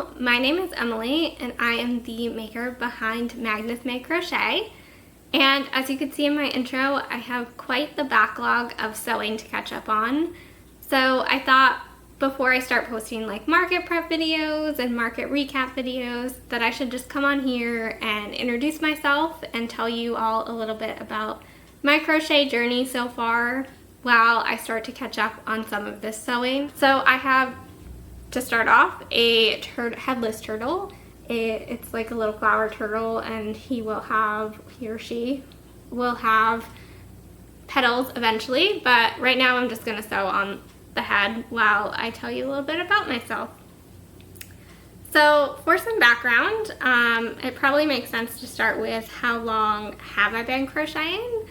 channel. My name is Emily and I am the maker behind Magnus May Crochet. And as you can see in my intro, I have quite the backlog of sewing to catch up on. So I thought before I start posting like market prep videos and market recap videos that I should just come on here and introduce myself and tell you all a little bit about my crochet journey so far while I start to catch up on some of this sewing. So I have, to start off, a headless turtle. It's like a little flower turtle, and he or she will have petals eventually, but right now I'm just gonna sew on the head while I tell you a little bit about myself. So for some background, it probably makes sense to start with how long have I been crocheting?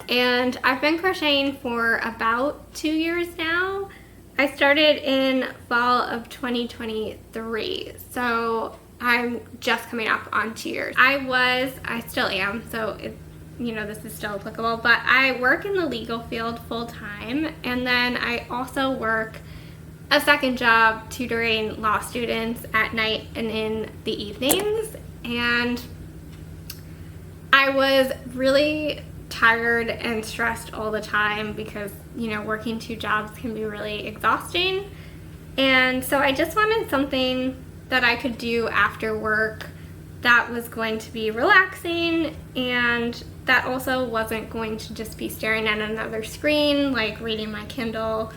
And I've been crocheting for about 2 years now. I started in fall of 2023, so I'm just coming up on 2 years. I still am, so this is still applicable, but I work in the legal field full time, and then I also work a second job tutoring law students at night and in the evenings. And I was really tired and stressed all the time because, working 2 jobs can be really exhausting. And so I just wanted something that I could do after work that was going to be relaxing and that also wasn't going to just be staring at another screen, like reading my Kindle,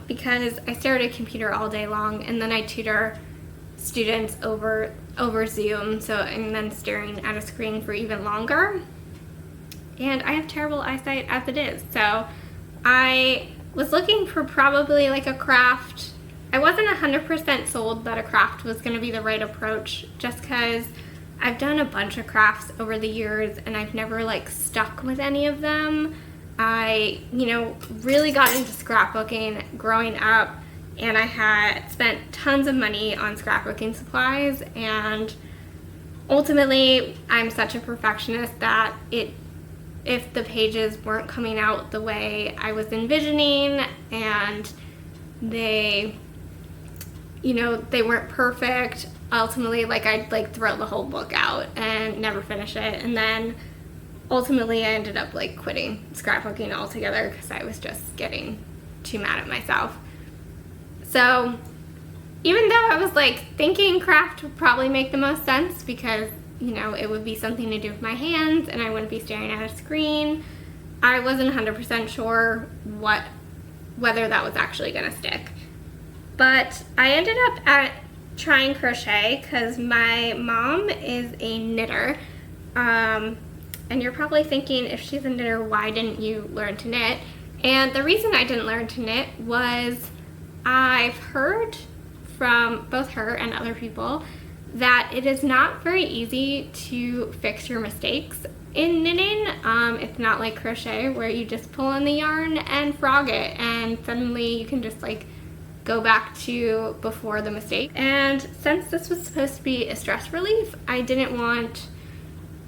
because I stare at a computer all day long, and then I tutor students over Zoom, and then staring at a screen for even longer. And I have terrible eyesight as it is, so I was looking for probably like a craft. I wasn't 100% sold that a craft was going to be the right approach, just because I've done a bunch of crafts over the years and I've never stuck with any of them. I really got into scrapbooking growing up, and I had spent tons of money on scrapbooking supplies, and ultimately I'm such a perfectionist that if the pages weren't coming out the way I was envisioning and they weren't perfect, ultimately I'd throw the whole book out and never finish it. And then ultimately I ended up quitting scrapbooking altogether because I was just getting too mad at myself. So even though I was thinking craft would probably make the most sense because it would be something to do with my hands and I wouldn't be staring at a screen, I wasn't 100% sure whether that was actually gonna stick. But I ended up at trying crochet because my mom is a knitter, and you're probably thinking, if she's a knitter, why didn't you learn to knit? And the reason I didn't learn to knit was I've heard from both her and other people that it is not very easy to fix your mistakes in knitting. It's not like crochet where you just pull in the yarn and frog it and suddenly you can just go back to before the mistake. And since this was supposed to be a stress relief, I didn't want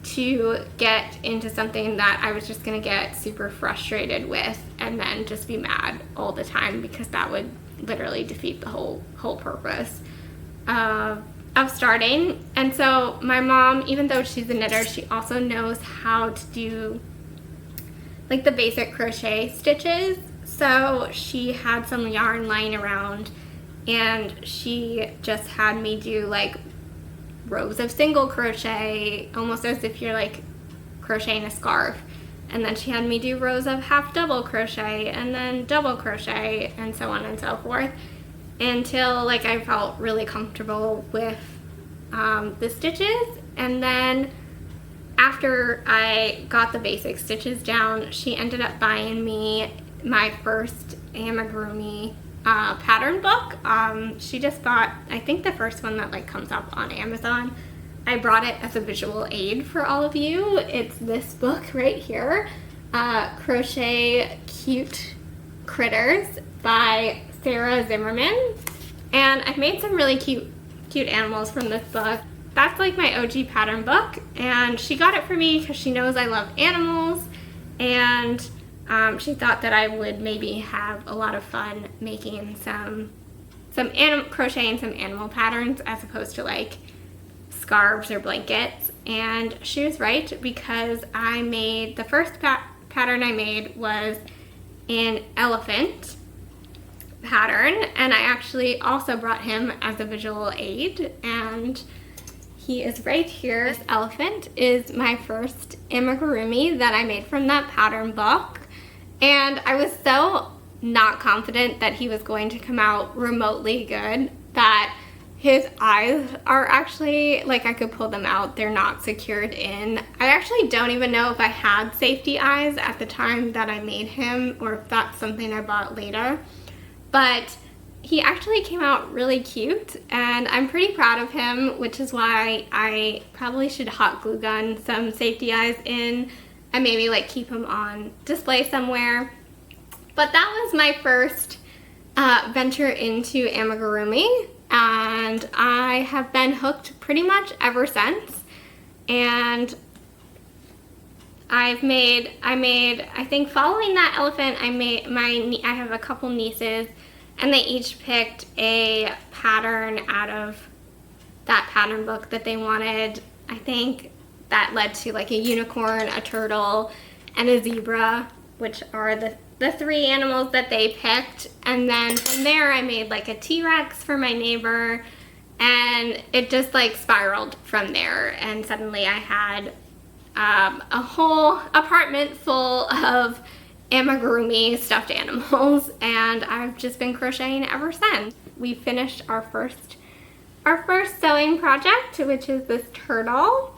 to get into something that I was just gonna get super frustrated with and then just be mad all the time, because that would literally defeat the whole purpose of starting. And so my mom, even though she's a knitter, she also knows how to do the basic crochet stitches. So she had some yarn lying around and she just had me do rows of single crochet, almost as if you're crocheting a scarf. And then she had me do rows of half double crochet and then double crochet and so on and so forth, until I felt really comfortable with the stitches. And then after I got the basic stitches down, she ended up buying me my first amigurumi pattern book. She just bought, I think, the first one that comes up on Amazon. I brought it as a visual aid for all of you. It's this book right here, Crochet Cute Critters by Sarah Zimmerman. And I've made some really cute animals from this book. That's my OG pattern book, and she got it for me because she knows I love animals, and she thought that I would maybe have a lot of fun making some crocheting some animal patterns as opposed to like scarves or blankets. And she was right, because I made the first pattern I made was an elephant pattern, and I actually also brought him as a visual aid, and he is right here. This elephant is my first amigurumi that I made from that pattern book, and I was so not confident that he was going to come out remotely good that his eyes are actually, like, I could pull them out. They're not secured in. I actually don't even know if I had safety eyes at the time that I made him, or if that's something I bought later. But he actually came out really cute, and I'm pretty proud of him, which is why I probably should hot glue gun some safety eyes in and maybe like keep him on display somewhere. But that was my first venture into amigurumi, and I have been hooked pretty much ever since. And I think following that elephant, I have a couple nieces, and they each picked a pattern out of that pattern book that they wanted. I think that led to like a unicorn, a turtle, and a zebra, which are the three animals that they picked. And then from there I made like a T-Rex for my neighbor, and it just like spiraled from there, and suddenly I had a whole apartment full of amigurumi stuffed animals, and I've just been crocheting ever since. We finished our first sewing project, which is this turtle.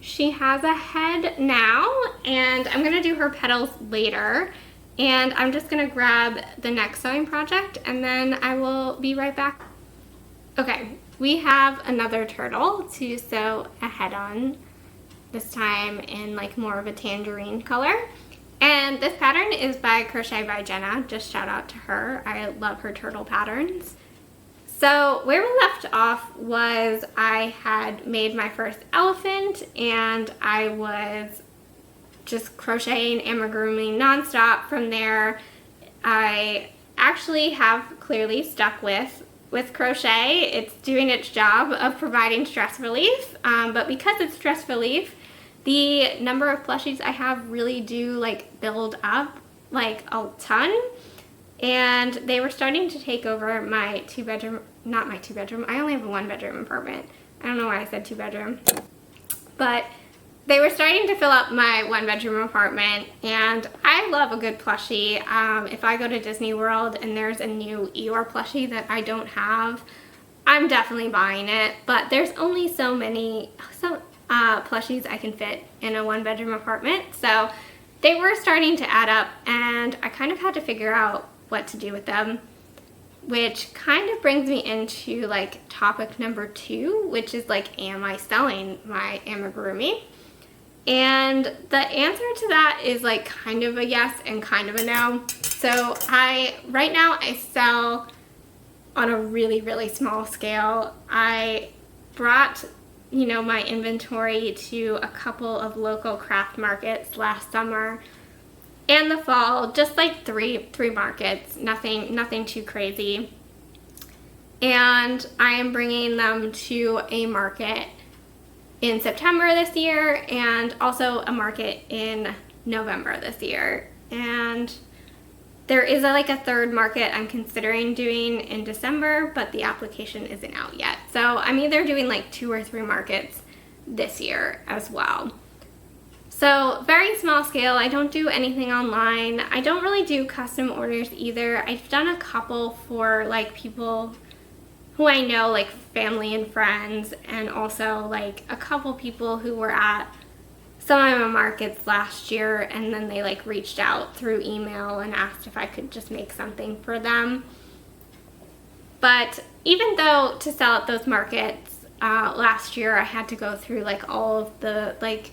She has a head now, and I'm gonna do her petals later, and I'm just gonna grab the next sewing project and then I will be right back. Okay, we have another turtle to sew a head on, this time in like more of a tangerine color. And this pattern is by Crochet by Jenna. Just shout out to her. I love her turtle patterns. So where we left off was I had made my first elephant, and I was just crocheting amigurumi nonstop from there. I actually have clearly stuck with crochet. It's doing its job of providing stress relief, but because it's stress relief, the number of plushies I have really do like build up like a ton, and they were starting to take over my not my two bedroom, I only have a 1-bedroom apartment. I don't know why I said 2-bedroom, but they were starting to fill up my 1-bedroom apartment, and I love a good plushie. If I go to Disney World and there's a new Eeyore plushie that I don't have, I'm definitely buying it, but there's only so many plushies I can fit in a 1-bedroom apartment, so they were starting to add up, and I kind of had to figure out what to do with them, which kind of brings me into like topic number 2, which is like, am I selling my amigurumi? And the answer to that is like kind of a yes and kind of a no. So right now I sell on a really, really small scale. I brought, you know, my inventory to a couple of local craft markets last summer and the fall, just like three markets, nothing too crazy. And I am bringing them to a market in September this year, and also a market in November this year. And there is like a third market I'm considering doing in December, but the application isn't out yet. So I'm either doing like 2 or 3 markets this year as well. So very small scale. I don't do anything online. I don't really do custom orders either. I've done a couple for like people who I know, like family and friends, and also like a couple people who were at some of my markets last year, and then they like reached out through email and asked if I could just make something for them. But even though to sell at those markets last year, I had to go through like all of the like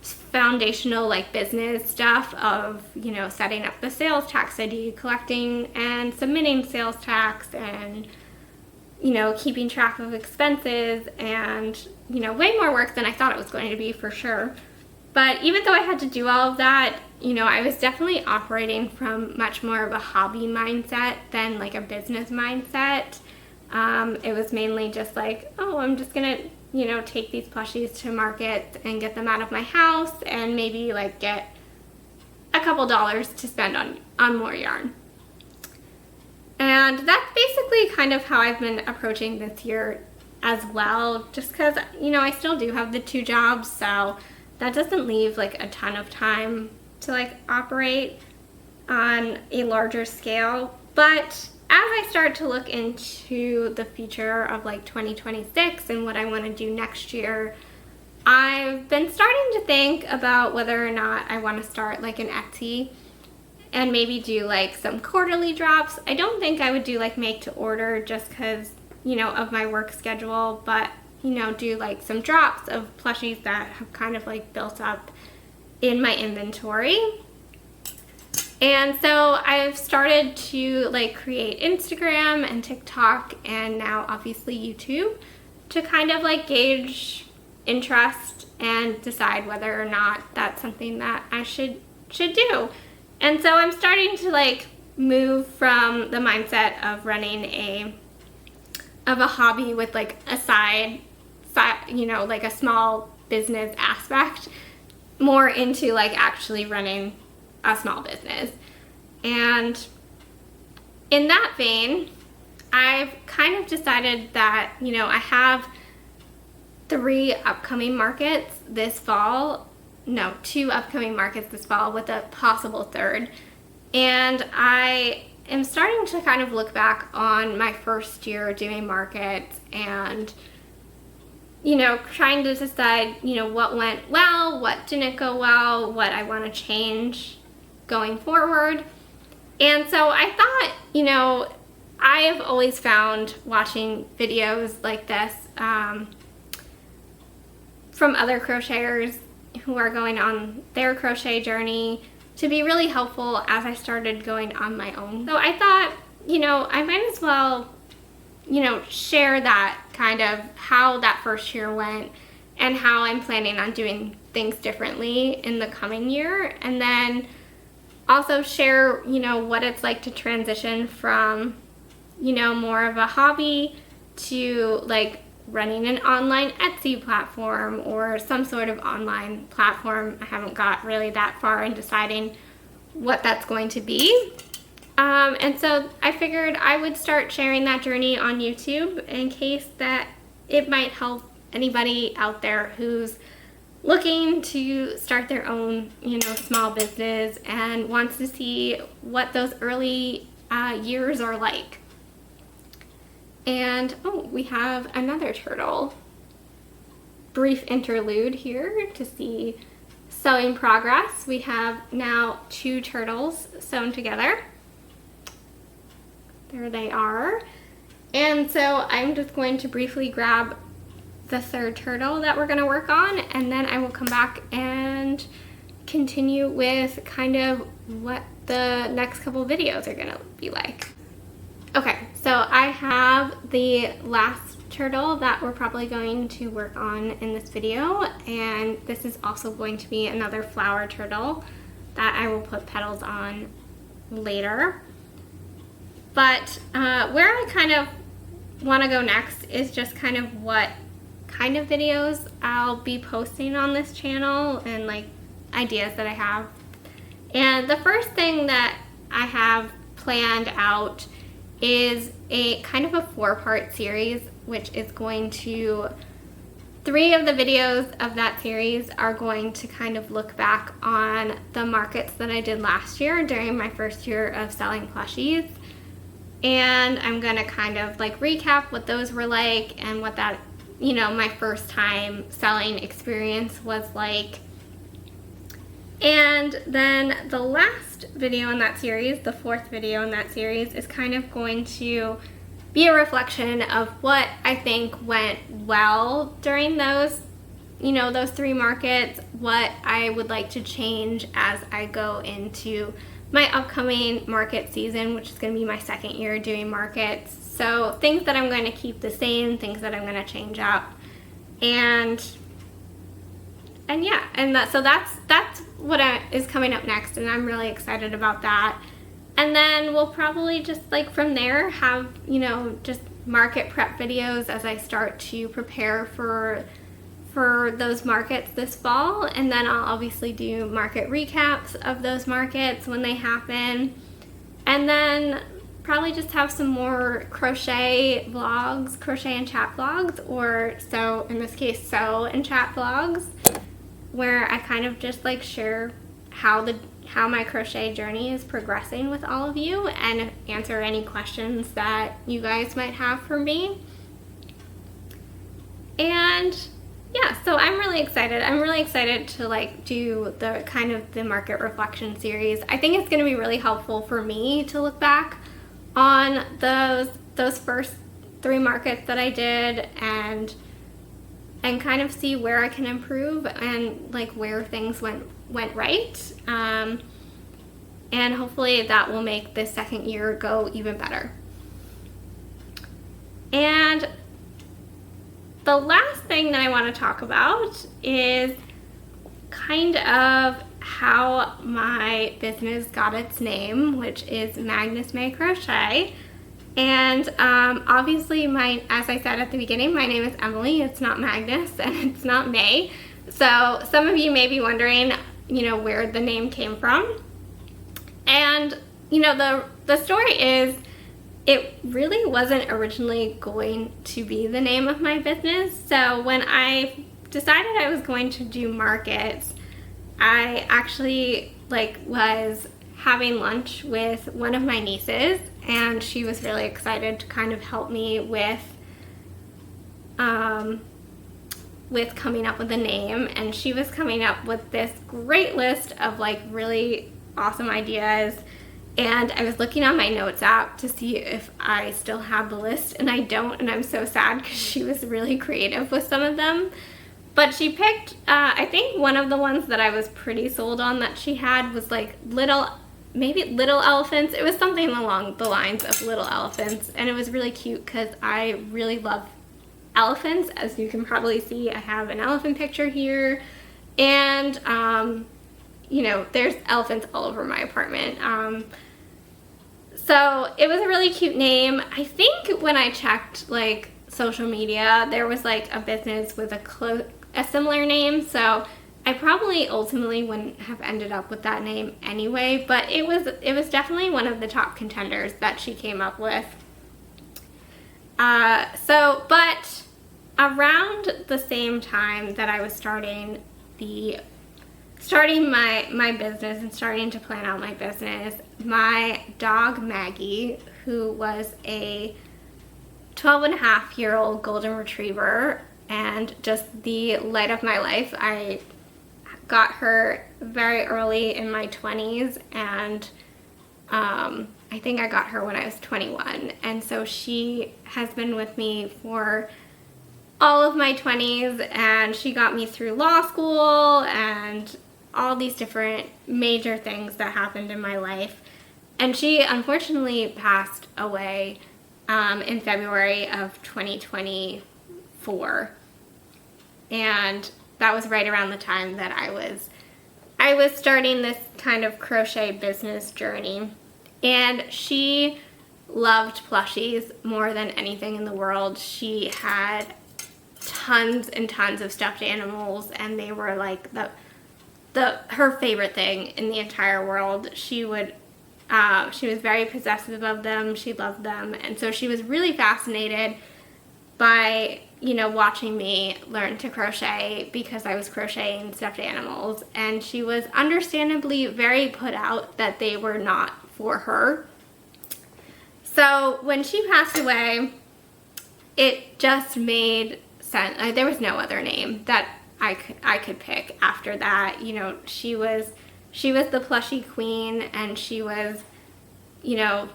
foundational like business stuff of, you know, setting up the sales tax ID, collecting and submitting sales tax, and, you know, keeping track of expenses, and, you know, way more work than I thought it was going to be for sure. But even though I had to do all of that, you know, I was definitely operating from much more of a hobby mindset than like a business mindset. It was mainly just like, oh, I'm just gonna, you know, take these plushies to market and get them out of my house and maybe like get a couple dollars to spend on more yarn. And that's basically kind of how I've been approaching this year as well, just because, you know, I still do have the 2 jobs, so that doesn't leave like a ton of time to like operate on a larger scale. But as I start to look into the future of like 2026 and what I want to do next year, I've been starting to think about whether or not I want to start like an Etsy and maybe do like some quarterly drops. I don't think I would do like make to order just because, you know, of my work schedule, but, you know, do like some drops of plushies that have kind of like built up in my inventory. And so I've started to like create Instagram and TikTok and now obviously YouTube to kind of like gauge interest and decide whether or not that's something that I should do. And so I'm starting to like move from the mindset of running a hobby with like a side, you know, like a small business aspect, more into like actually running a small business. And in that vein, I've kind of decided that, you know, I have 3 upcoming markets this fall. No, 2 upcoming markets this fall with a possible 3rd. And I am starting to kind of look back on my first year doing markets and, you know, trying to decide, you know, what went well, what didn't go well, what I want to change going forward. And so I thought, you know, I have always found watching videos like this from other crocheters who are going on their crochet journey to be really helpful as I started going on my own. So I thought, you know, I might as well, you know, share that kind of how that first year went and how I'm planning on doing things differently in the coming year. And then also share, you know, what it's like to transition from, you know, more of a hobby to like running an online Etsy platform or some sort of online platform. I haven't got really that far in deciding what that's going to be. And so I figured I would start sharing that journey on YouTube in case that it might help anybody out there who's looking to start their own, you know, small business and wants to see what those early years are like. And, oh, we have another turtle. Brief interlude here to see sewing progress. We have now 2 turtles sewn together. There they are. And so I'm just going to briefly grab the 3rd turtle that we're going to work on, and then I will come back and continue with kind of what the next couple videos are going to be like. Okay, so I have the last turtle that we're probably going to work on in this video, and this is also going to be another flower turtle that I will put petals on later. But where I kind of want to go next is just kind of what kind of videos I'll be posting on this channel and like ideas that I have. And the first thing that I have planned out is a kind of a 4-part series, which is going to, 3 of the videos of that series are going to kind of look back on the markets that I did last year during my first year of selling plushies. And I'm going to kind of like recap what those were like and what that, you know, my first time selling experience was like. And then the last video in that series, the 4th video in that series, is kind of going to be a reflection of what I think went well during those, you know, those 3 markets, what I would like to change as I go into my upcoming market season, which is going to be my 2nd year doing markets. So things that I'm going to keep the same, things that I'm going to change up. And yeah, and so that's what is coming up next, and I'm really excited about that. And then we'll probably just like from there have, you know, just market prep videos as I start to prepare for those markets this fall, and then I'll obviously do market recaps of those markets when they happen, and then probably just have some more crochet vlogs, crochet and chat vlogs, or so in this case sew and chat vlogs, where I kind of just like share how my crochet journey is progressing with all of you and answer any questions that you guys might have for me. And yeah, so I'm really excited. I'm really excited to like do the kind of the market reflection series. I think it's going to be really helpful for me to look back on those first 3 markets that I did and kind of see where I can improve and like where things went right. And hopefully that will make this second year go even better. And the last thing that I want to talk about is kind of how my business got its name, which is Magnus May Crochet. And obviously, as I said at the beginning, my name is Emily. It's not Magnus, and it's not May. So some of you may be wondering, you know, where the name came from. And you know, the story is, it really wasn't originally going to be the name of my business. So when I decided I was going to do markets, I actually was having lunch with one of my nieces, and she was really excited to kind of help me with coming up with a name. And she was coming up with this great list of like really awesome ideas. And I was looking on my notes app to see if I still have the list, and I don't, and I'm so sad because she was really creative with some of them. But she picked, I think one of the ones that I was pretty sold on that she had was like maybe little elephants. It was something along the lines of little elephants, and it was really cute because I really love elephants. As you can probably see, I have an elephant picture here, and you know, there's elephants all over my apartment. So it was a really cute name. I think when I checked like social media, there was like a business with a similar name, so I probably ultimately wouldn't have ended up with that name anyway, but it was definitely one of the top contenders that she came up with. But around the same time that I was starting my business and starting to plan out my business, my dog Maggie, who was a 12-and-a-half-year-old golden retriever and just the light of my life. I got her very early in my 20s, and I think I got her when I was 21, and so she has been with me for all of my 20s, and she got me through law school and all these different major things that happened in my life. And she unfortunately passed away in February of 2024, and that was right around the time that I was starting this kind of crochet business journey. And she loved plushies more than anything in the world. She had tons and tons of stuffed animals, and they were like her favorite thing in the entire world. She was very possessive of them. She loved them, and so she was really fascinated by, you know, watching me learn to crochet because I was crocheting stuffed animals, and she was understandably very put out that they were not for her. So when she passed away, it just made sense. There was no other name that I could pick after that. You know, she was the plushie queen, and she was, you know,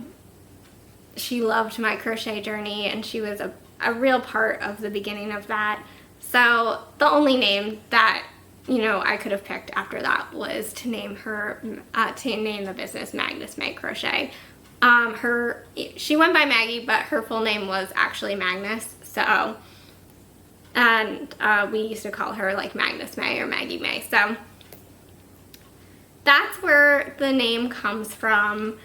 she loved my crochet journey, and she was a real part of the beginning of that. So the only name that, you know, I could have picked after that was to name the business Magnus May Crochet. She went by Maggie, but her full name was actually Magnus. So And we used to call her like Magnus May or Maggie May. So that's where the name comes from.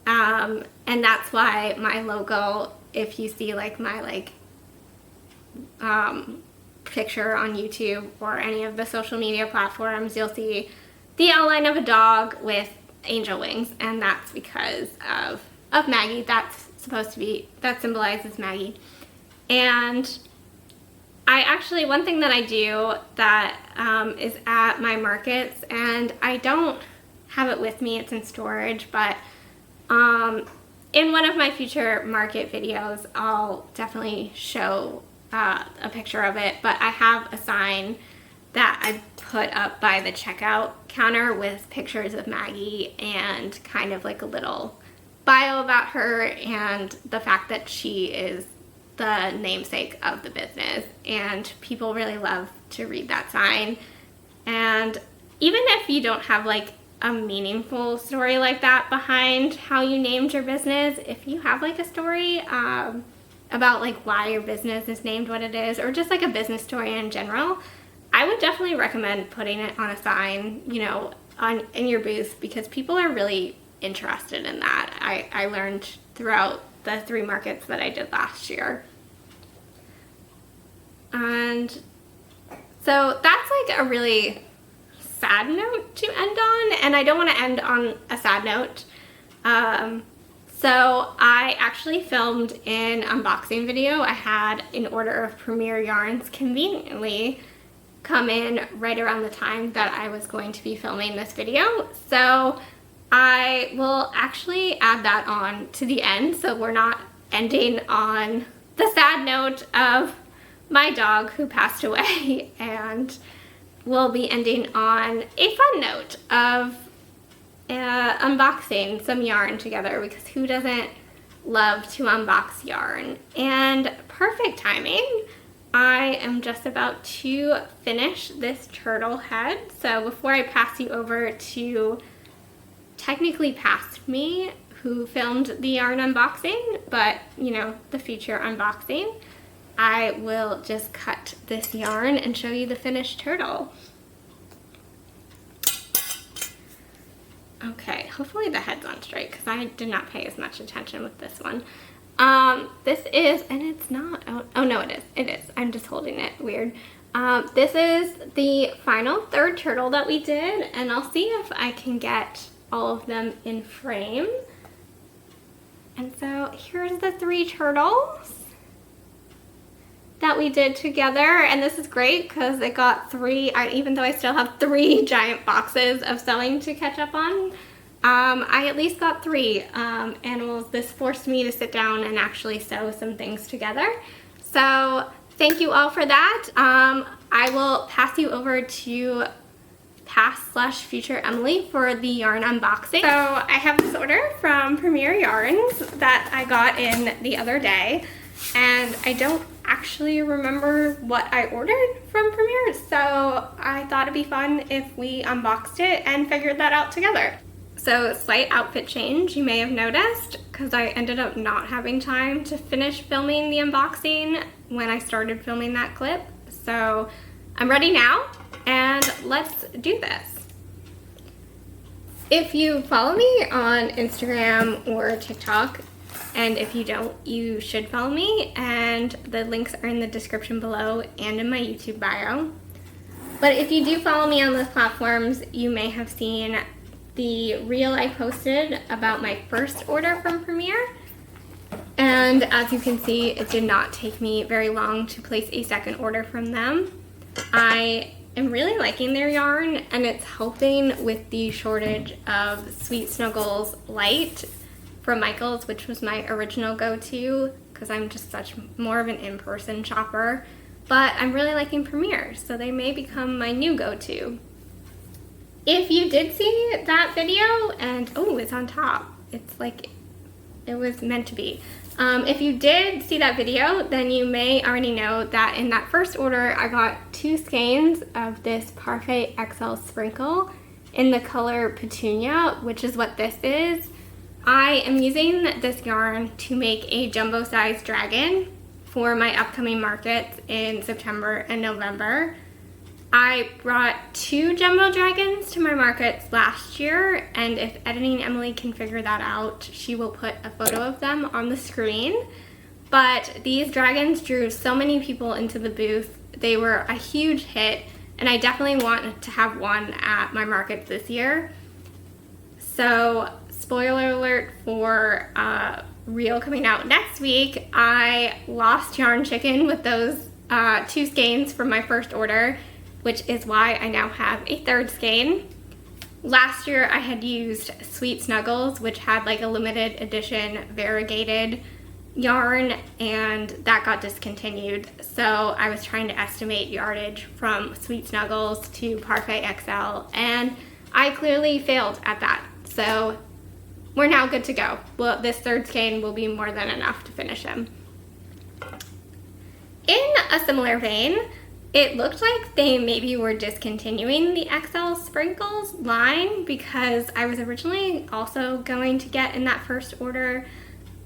And that's why my logo, if you see like my like picture on YouTube or any of the social media platforms, you'll see the outline of a dog with angel wings, and that's because of Maggie. That's supposed to be, that symbolizes Maggie. And I actually, one thing that I do that is at my markets, and I don't have it with me, it's in storage, but in one of my future market videos, I'll definitely show a picture of it, but I have a sign that I put up by the checkout counter with pictures of Maggie and kind of like a little bio about her and the fact that she is the namesake of the business, and people really love to read that sign. And even if you don't have like a meaningful story like that behind how you named your business, if you have like a story about like why your business is named what it is, or just like a business story in general, I would definitely recommend putting it on a sign, you know, in your booth, because people are really interested in that. I learned throughout the 3 markets that I did last year. And so that's like a really sad note to end on, and I don't want to end on a sad note. So I actually filmed an unboxing video. I had an order of Premier yarns conveniently come in right around the time that I was going to be filming this video. So I will actually add that on to the end, so we're not ending on the sad note of my dog who passed away, and we'll be ending on a fun note of unboxing some yarn together, because who doesn't love to unbox yarn? And perfect timing. I am just about to finish this turtle head. So before I pass you over to technically past me, who filmed the yarn unboxing, but you know, the future unboxing, I will just cut this yarn and show you the finished turtle. Okay, hopefully the head's on straight, because I did not pay as much attention with this one. This is, and it's not, oh no it is, I'm just holding it weird. This is the final 3rd turtle that we did, and I'll see if I can get all of them in frame. And so here's the 3 turtles that we did together, and this is great because it got 3, even though I still have 3 giant boxes of sewing to catch up on, I at least got 3 animals. This forced me to sit down and actually sew some things together. So thank you all for that. I will pass you over to past/future Emily for the yarn unboxing. So I have this order from Premier Yarns that I got in the other day, and I don't actually remember what I ordered from Premier, so I thought it'd be fun if we unboxed it and figured that out together. So slight outfit change, you may have noticed, because I ended up not having time to finish filming the unboxing when I started filming that clip. So I'm ready now, and let's do this. If you follow me on Instagram or TikTok, and if you don't, you should follow me, and the links are in the description below and in my YouTube bio. But if you do follow me on those platforms, you may have seen the reel I posted about my first order from Premier. And as you can see, it did not take me very long to place a second order from them. I am really liking their yarn, and it's helping with the shortage of Sweet Snuggles Light from Michaels, which was my original go-to because I'm just such more of an in-person shopper. But I'm really liking Premier, so they may become my new go-to. If you did see that video, and oh, it's on top. It's like it was meant to be. If you did see that video, then you may already know that in that first order, I got 2 skeins of this Parfait XL Sprinkle in the color Petunia, which is what this is. I am using this yarn to make a jumbo size dragon for my upcoming markets in September and November. I brought 2 jumbo dragons to my markets last year, and if Editing Emily can figure that out, she will put a photo of them on the screen. But these dragons drew so many people into the booth. They were a huge hit, and I definitely want to have one at my markets this year. So, spoiler alert for reel coming out next week, I lost yarn chicken with those 2 skeins from my first order, which is why I now have a 3rd skein. Last year I had used Sweet Snuggles, which had like a limited edition variegated yarn, and that got discontinued. So I was trying to estimate yardage from Sweet Snuggles to Parfait XL, and I clearly failed at that. So we're now good to go. Well, this 3rd skein will be more than enough to finish him. In a similar vein, it looked like they maybe were discontinuing the XL Sprinkles line, because I was originally also going to get in that first order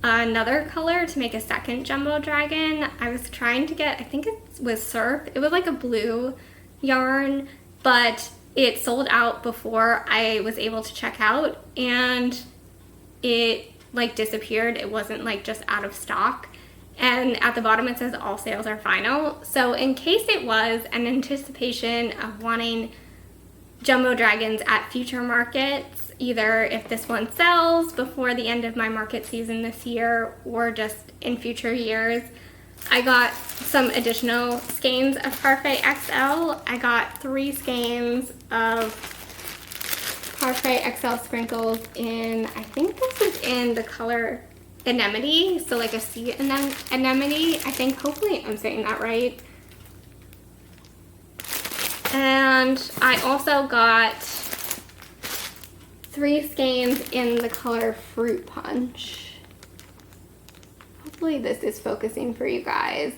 another color to make a 2nd jumbo dragon. I was trying to get, I think it was Surf. It was like a blue yarn, but it sold out before I was able to check out, and it like disappeared. It wasn't like just out of stock. And at the bottom it says all sales are final. So in case it was, an anticipation of wanting jumbo dragons at future markets, either if this one sells before the end of my market season this year or just in future years, I got some additional skeins of Parfait XL. I got 3 skeins of Parfait XL Sprinkles in, I think this is in the color Anemone, so like a sea anemone, I think. Hopefully I'm saying that right. And I also got 3 skeins in the color Fruit Punch. Hopefully this is focusing for you guys.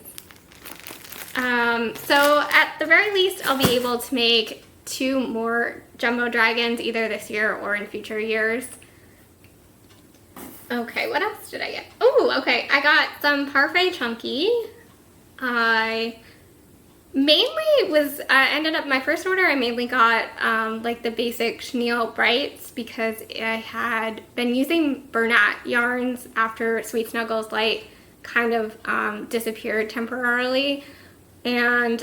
So at the very least, I'll be able to make 2 more jumbo dragons either this year or in future years. Okay, what else did I get? Oh, okay, I got some Parfait Chunky. I ended up, my first order, I mainly got like the basic chenille brights, because I had been using Bernat yarns after Sweet Snuggles Light kind of disappeared temporarily. And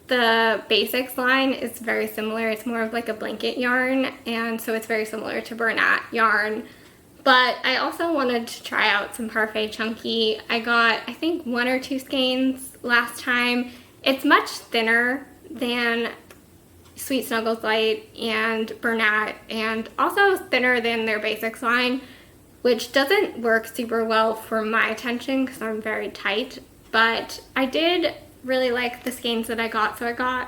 the basics line is very similar. It's more of like a blanket yarn, and so it's very similar to Bernat yarn. But I also wanted to try out some Parfait Chunky. I got, I think, 1 or 2 skeins last time. It's much thinner than Sweet Snuggles Light and Bernat, and also thinner than their basics line, which doesn't work super well for my attention because I'm very tight. But I did really like the skeins that I got, so I got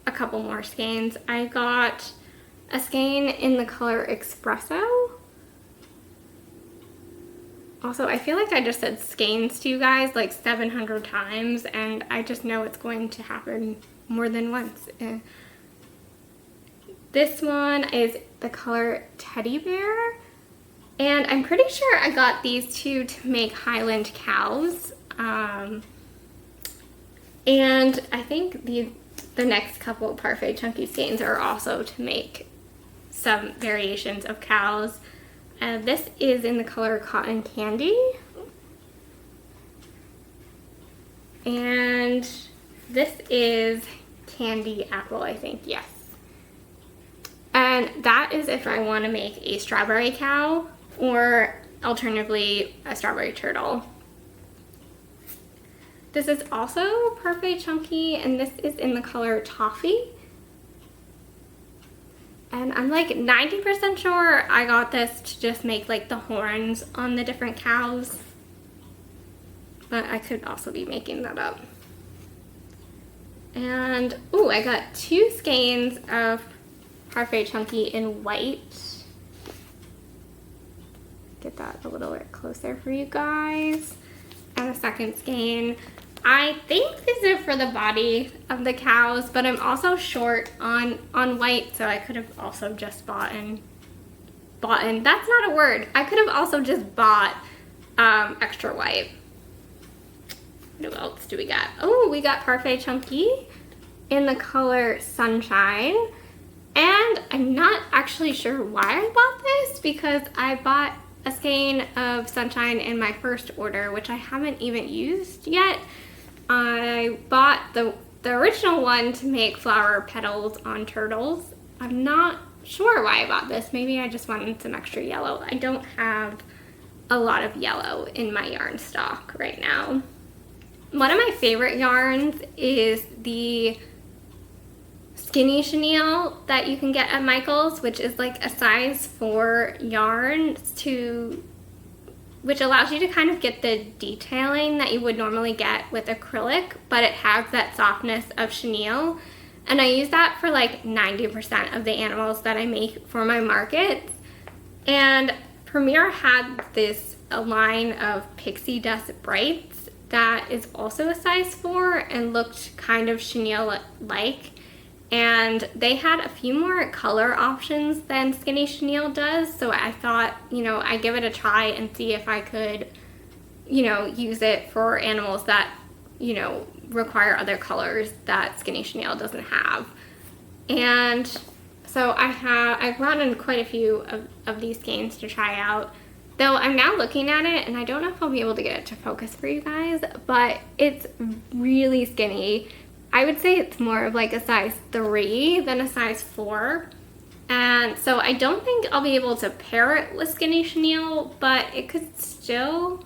a couple more skeins. I got a skein in the color Espresso. Also, I feel like I just said skeins to you guys like 700 times, and I just know it's going to happen more than once. This one is the color Teddy Bear, and I'm pretty sure I got these 2 to make Highland cows. And I think the next couple of Parfait Chunky skeins are also to make some variations of cows. This is in the color Cotton Candy. And this is Candy Apple, I think, yes. And that is if I want to make a strawberry cow, or alternatively a strawberry turtle. This is also Parfait Chunky, and this is in the color Toffee. And I'm like 90% sure I got this to just make like the horns on the different cows. But I could also be making that up. And, ooh, I got 2 skeins of Parfait Chunky in white. Get that a little bit closer for you guys. And a second skein. I think these are for the body of the cows, but I'm also short on white, so I could have also just bought, that's not a word. I could have also just bought extra white. What else do we got? Oh, we got Parfait Chunky in the color Sunshine. And I'm not actually sure why I bought this, because I bought a skein of Sunshine in my first order, which I haven't even used yet. I bought the original one to make flower petals on turtles. I'm not sure why I bought this. Maybe I just wanted some extra yellow. I don't have a lot of yellow in my yarn stock right now. One of my favorite yarns is the skinny chenille that you can get at Michael's, which is like a size 4 yarn, which allows you to kind of get the detailing that you would normally get with acrylic, but it has that softness of chenille. And I use that for like 90% of the animals that I make for my markets. And Premier had a line of Pixie Dust Brights that is also a size 4 and looked kind of chenille-like. And they had a few more color options than Skinny Chenille does, so I thought, I'd give it a try and see if I could, use it for animals that, require other colors that Skinny Chenille doesn't have. And so I've brought in quite a few of these skeins to try out. Though I'm now looking at it, and I don't know if I'll be able to get it to focus for you guys, but it's really skinny. I would say it's more of like a size 3 than a size 4. And so I don't think I'll be able to pair it with Skinny Chenille, but it could still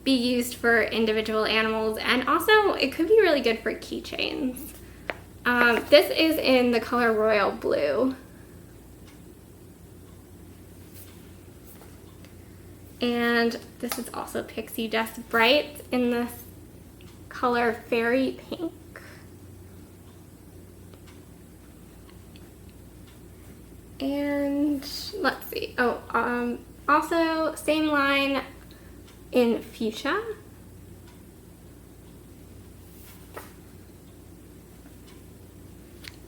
be used for individual animals, and also it could be really good for keychains. This is in the color Royal Blue. And this is also Pixie Dust Bright in the color Fairy Pink. And let's see. Also same line in Fuchsia.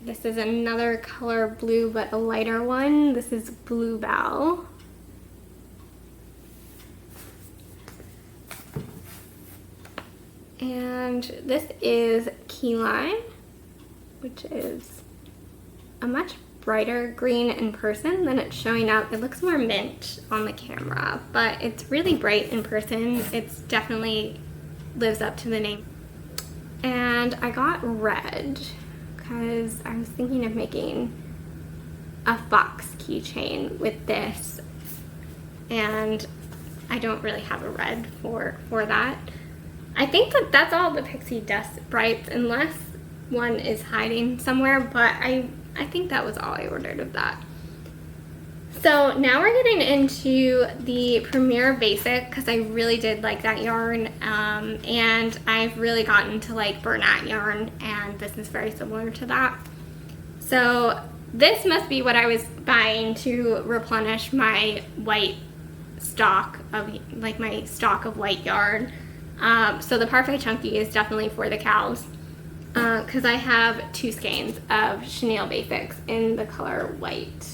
This is another color blue, but a lighter one. This is Bluebell. And this is Key Lime, which is a much brighter green in person than it's showing up. It looks more mint on the camera, but it's really bright in person. It's definitely lives up to the name. And I got red because I was thinking of making a fox keychain with this, and I don't really have a red for that. I think that's all the Pixie Dust Brights, unless one is hiding somewhere, but I think that was all I ordered of that. So now we're getting into the Premier Basic, because I really did like that yarn, and I've really gotten to like Bernat yarn, and this is very similar to that. So this must be what I was buying to replenish my white stock of, like my stock of white yarn. So the Parfait Chunky is definitely for the cows, because I have 2 skeins of chenille basics in the color white.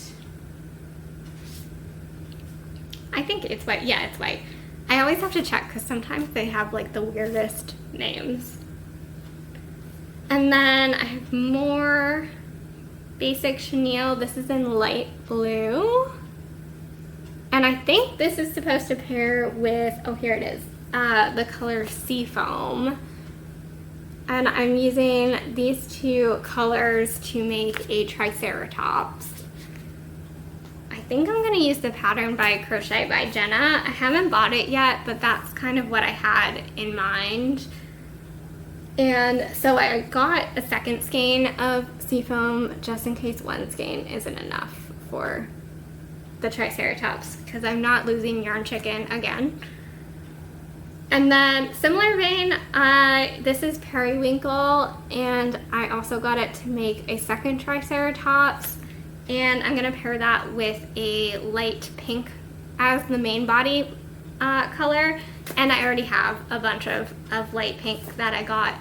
I think it's white. Yeah, it's white. I always have to check because sometimes they have like the weirdest names. And then I have more basic chenille. This is in light blue. And I think this is supposed to pair with, oh, here it is, the color Seafoam. And I'm using these 2 colors to make a Triceratops. I think I'm going to use the pattern by Crochet by Jenna. I haven't bought it yet, but that's kind of what I had in mind. And so I got a second skein of Seafoam just in case one skein isn't enough for the Triceratops, because I'm not losing Yarn Chicken again. And then similar vein, this is Periwinkle, and I also got it to make a second Triceratops, and I'm going to pair that with a light pink as the main body color, and I already have a bunch of light pink that I got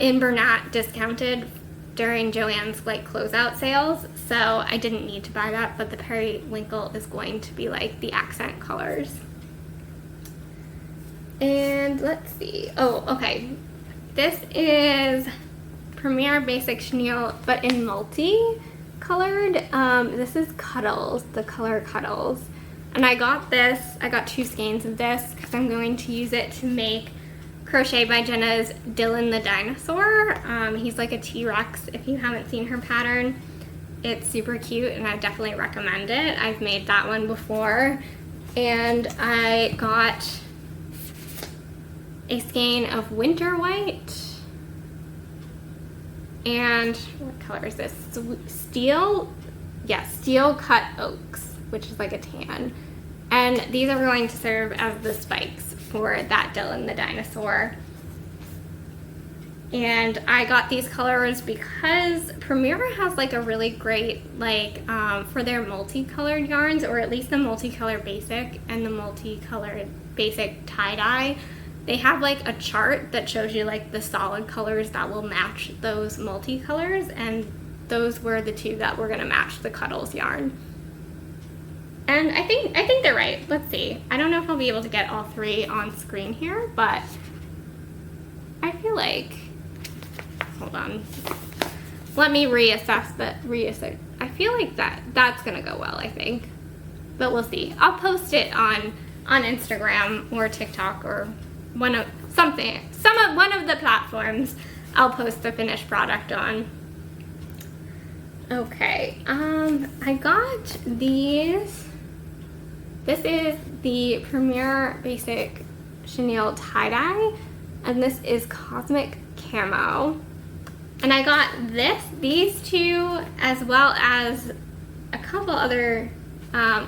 in Bernat discounted during Joann's like closeout sales, so I didn't need to buy that, but the Periwinkle is going to be like the accent colors. And let's see. Oh, okay. This is Premier Basic Chenille, but in multi-colored. This is Cuddles, the color Cuddles. And I got 2 skeins of this because I'm going to use it to make Crochet by Jenna's Dylan the Dinosaur. He's like a T-Rex if you haven't seen her pattern. It's super cute and I definitely recommend it. I've made that one before. And I got a skein of Winter White. And what color is this? Steel? Yeah, Steel Cut Oaks, which is like a tan. And these are going to serve as the spikes for that Dylan the Dinosaur. And I got these colors because Premier has like a really great, like, for their multicolored yarns, or at least the multicolor basic and the multicolored basic tie-dye. They have like a chart that shows you like the solid colors that will match those multicolors, and those were the 2 that were gonna match the Cuddles yarn. And I think they're right. Let's see. I don't know if I'll be able to get all 3 on screen here, but I feel like, hold on. Let me reassess. I feel like that's gonna go well, I think. But we'll see. I'll post it on Instagram or TikTok or one of the platforms I'll post the finished product on. Okay, I got these. This is the Premier Basic Chenille tie-dye, and this is Cosmic Camo. And I got these 2, as well as a couple other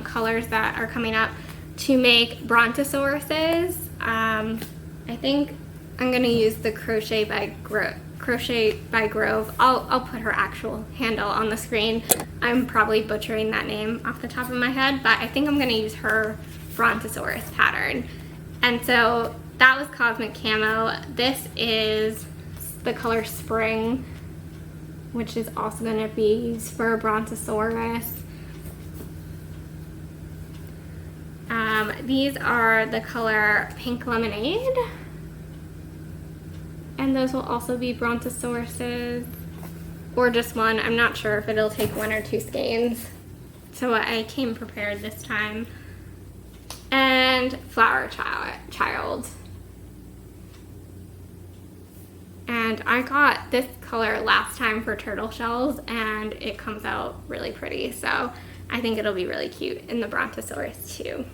colors that are coming up to make brontosauruses. I think I'm gonna use the Crochet by Grove. I'll put her actual handle on the screen. I'm probably butchering that name off the top of my head, but I think I'm gonna use her Brontosaurus pattern. And so that was Cosmic Camo. This is the color Spring, which is also gonna be used for Brontosaurus. These are the color Pink Lemonade, and those will also be brontosauruses, or just one. I'm not sure if it'll take 1 or 2 skeins, so I came prepared this time. And Flower Child. And I got this color last time for turtle shells, and it comes out really pretty, so I think it'll be really cute in the Brontosaurus too.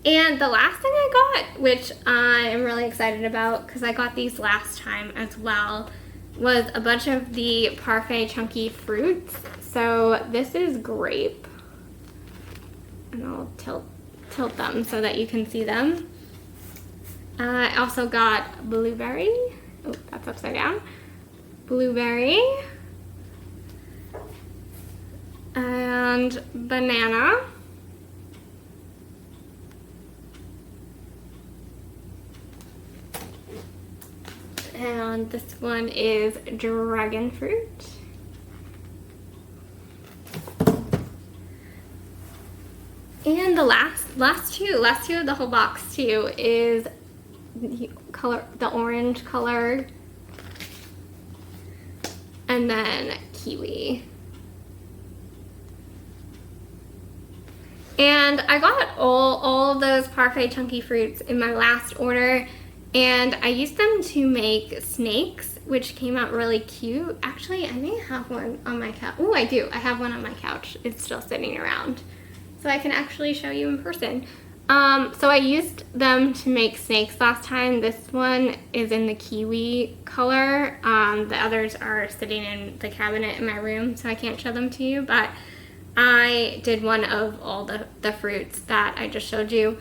And the last thing I got, which I am really excited about because I got these last time as well, was a bunch of the Parfait Chunky Fruits. So this is grape, and I'll tilt them so that you can see them. I also got blueberry. Oh, that's upside down. Blueberry and banana. And this one is dragon fruit. And the last two of the whole box too is the orange color, and then kiwi. And I got all of those Parfait Chunky Fruits in my last order, and I used them to make snakes, which came out really cute. Actually, I may have one on my couch. Oh, I do. I have one on my couch. It's still sitting around, so I can actually show you in person. So I used them to make snakes last time. This one is in the kiwi color. The others are sitting in the cabinet in my room, so I can't show them to you, but I did one of all the fruits that I just showed you.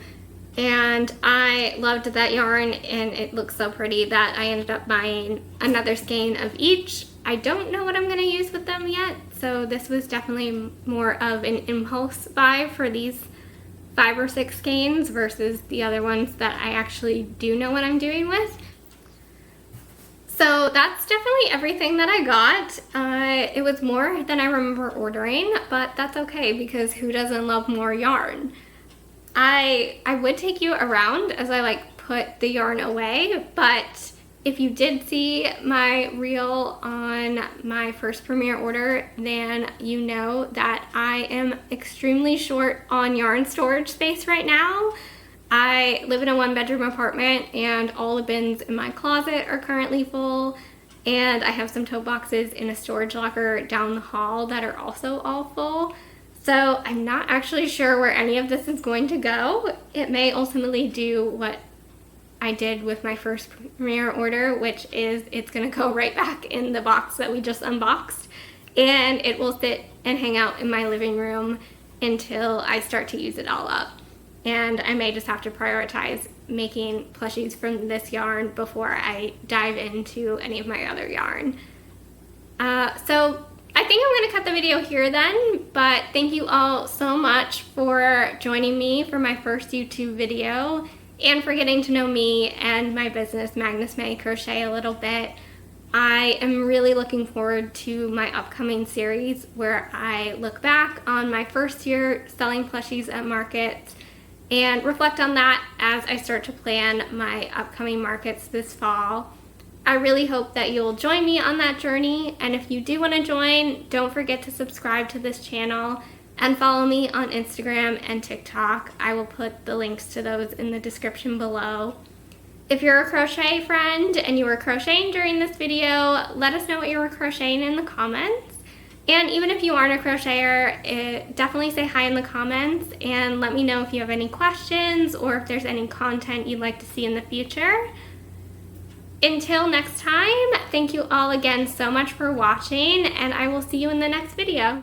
And I loved that yarn, and it looks so pretty that I ended up buying another skein of each. I don't know what I'm going to use with them yet, so this was definitely more of an impulse buy for these 5 or 6 skeins versus the other ones that I actually do know what I'm doing with. So that's definitely everything that I got. It was more than I remember ordering, but that's okay because who doesn't love more yarn? I would take you around as I like put the yarn away, but if you did see my reel on my first premiere order, then you know that I am extremely short on yarn storage space right now. I live in a 1-bedroom apartment and all the bins in my closet are currently full, and I have some tote boxes in a storage locker down the hall that are also all full. So I'm not actually sure where any of this is going to go. It may ultimately do what I did with my first premiere order, which is it's gonna go right back in the box that we just unboxed, and it will sit and hang out in my living room until I start to use it all up. And I may just have to prioritize making plushies from this yarn before I dive into any of my other yarn. So I think I'm gonna cut the video here then, but thank you all so much for joining me for my first YouTube video and for getting to know me and my business, Magnus May Crochet, a little bit. I am really looking forward to my upcoming series where I look back on my first year selling plushies at markets and reflect on that as I start to plan my upcoming markets this fall. I really hope that you'll join me on that journey, and if you do want to join, don't forget to subscribe to this channel and follow me on Instagram and TikTok. I will put the links to those in the description below. If you're a crochet friend and you were crocheting during this video, let us know what you were crocheting in the comments. And even if you aren't a crocheter, definitely say hi in the comments and let me know if you have any questions or if there's any content you'd like to see in the future. Until next time, thank you all again so much for watching, and I will see you in the next video.